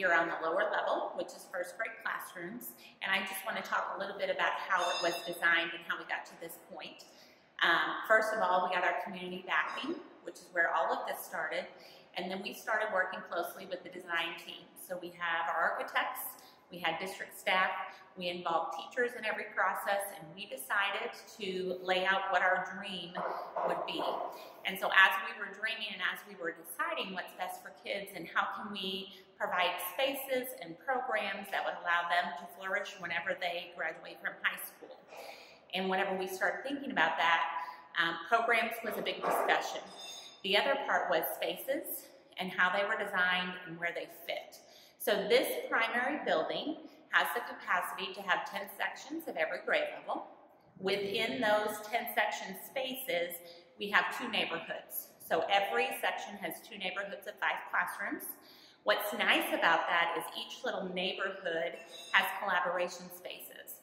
We are on the lower level, which is first grade classrooms, and I just want to talk a little bit about how it was designed and how we got to this point. First of all, we got our community backing, which is where all of this started, and then we started working closely with the design team. So we have our architects, we had district staff, we involved teachers in every process, and we decided to lay out what our dream would be. And so as we were dreaming and as we were deciding what's best for kids and how can we provide spaces and programs that would allow them to flourish whenever they graduate from high school. And whenever we started thinking about that, programs was a big discussion. The other part was spaces and how they were designed and where they fit. So this primary building has the capacity to have 10 sections of every grade level. Within those 10 section spaces, we have 2 neighborhoods. So every section has 2 neighborhoods of 5 classrooms. What's nice about that is each little neighborhood has collaboration spaces.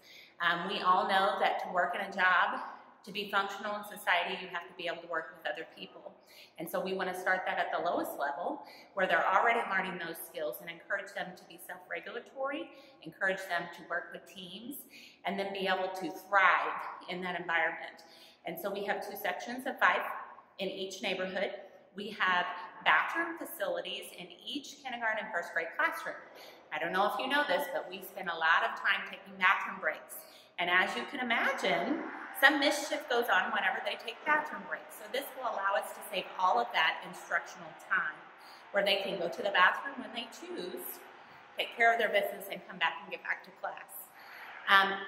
We all know that to work in a job, to be functional in society, you have to be able to work with other people. And so we want to start that at the lowest level, where they're already learning those skills, and encourage them to be self-regulatory, encourage them to work with teams, and then be able to thrive in that environment. And so we have 2 sections of 5 in each neighborhood. We have bathroom facilities in each kindergarten and first grade classroom. I don't know if you know this, but we spend a lot of time taking bathroom breaks. And as you can imagine, some mischief goes on whenever they take bathroom breaks. So this will allow us to save all of that instructional time, where they can go to the bathroom when they choose, take care of their business, and come back and get back to class.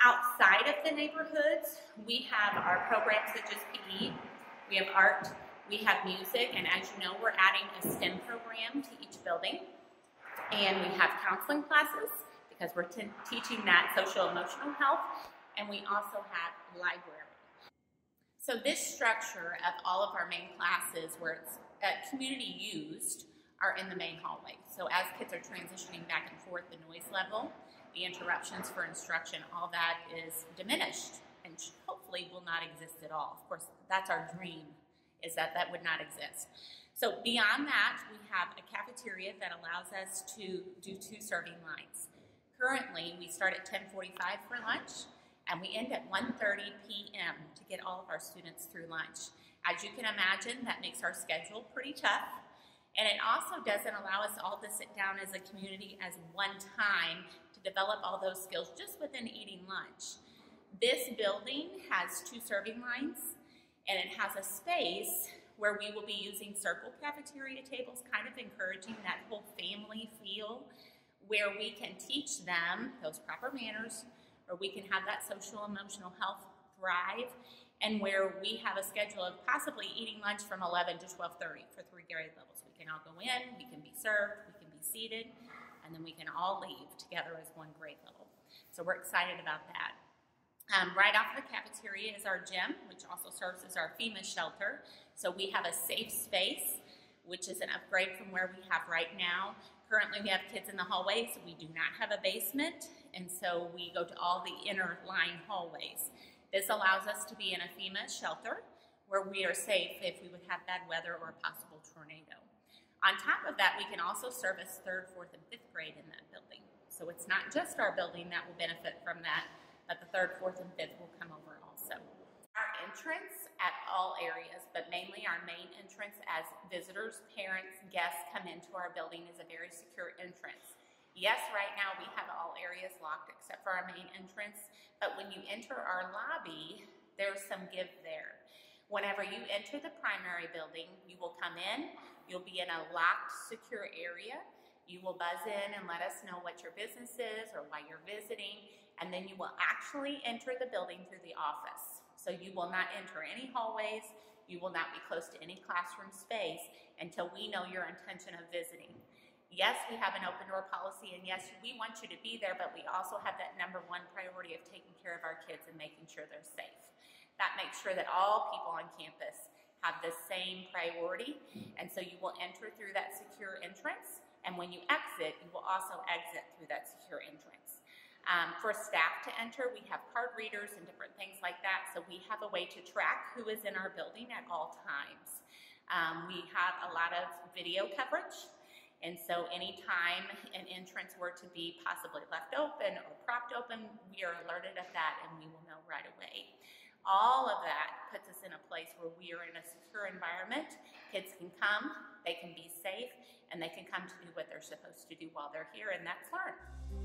Outside of the neighborhoods, we have our programs such as PE, we have art, we have music, and as you know, we're adding a STEM program to each building. And we have counseling classes, because we're teaching that social-emotional health, and we also have library. So this structure of all of our main classes, where it's community used, are in the main hallway. So as kids are transitioning back and forth, the noise level, the interruptions for instruction, all that is diminished and hopefully will not exist at all. Of course, that's our dream, is that that would not exist. So beyond that, we have a cafeteria that allows us to do 2 serving lines. Currently, we start at 10:45 for lunch, and we end at 1:30 p.m. to get all of our students through lunch. As you can imagine, that makes our schedule pretty tough, and it also doesn't allow us all to sit down as a community as one time to develop all those skills just within eating lunch. This building has 2 serving lines, and it has a space where we will be using circle cafeteria tables, kind of encouraging that whole family feel, where we can teach them those proper manners, where we can have that social emotional health thrive, and where we have a schedule of possibly eating lunch from 11 to 12:30 for 3 grade levels. We can all go in, we can be served, we can be seated, and then we can all leave together as 1 grade level. So we're excited about that. Right off the cafeteria is our gym, which also serves as our FEMA shelter. So we have a safe space, which is an upgrade from where we have right now. Currently, we have kids in the hallways. We do not have a basement, and so we go to all the inner line hallways. This allows us to be in a FEMA shelter where we are safe if we would have bad weather or a possible tornado. On top of that, we can also service 3rd, 4th, and 5th grade in that building. So it's not just our building that will benefit from that, but the 3rd, 4th, and 5th will come over also. Our entrance at all areas, but mainly our main entrance as visitors, parents, guests come into our building, is a very secure entrance. Yes, right now we have all areas locked except for our main entrance, but when you enter our lobby, there's some give there. Whenever you enter the primary building, you will come in, you'll be in a locked, secure area. You will buzz in and let us know what your business is or why you're visiting, and then you will actually enter the building through the office. So you will not enter any hallways, you will not be close to any classroom space until we know your intention of visiting. Yes, we have an open door policy, and yes, we want you to be there, but we also have that #1 priority of taking care of our kids and making sure they're safe. That makes sure that all people on campus have the same priority, and so you will enter through that secure entrance, and when you exit, you will also exit through that secure entrance. For staff to enter, we have card readers and different things like that, so we have a way to track who is in our building at all times. We have a lot of video coverage, And so anytime an entrance were to be possibly left open or propped open, we are alerted of that and we will know right away. All of that puts us in a place where we are in a secure environment. Kids can come, they can be safe, and they can come to do what they're supposed to do while they're here, and that's learn.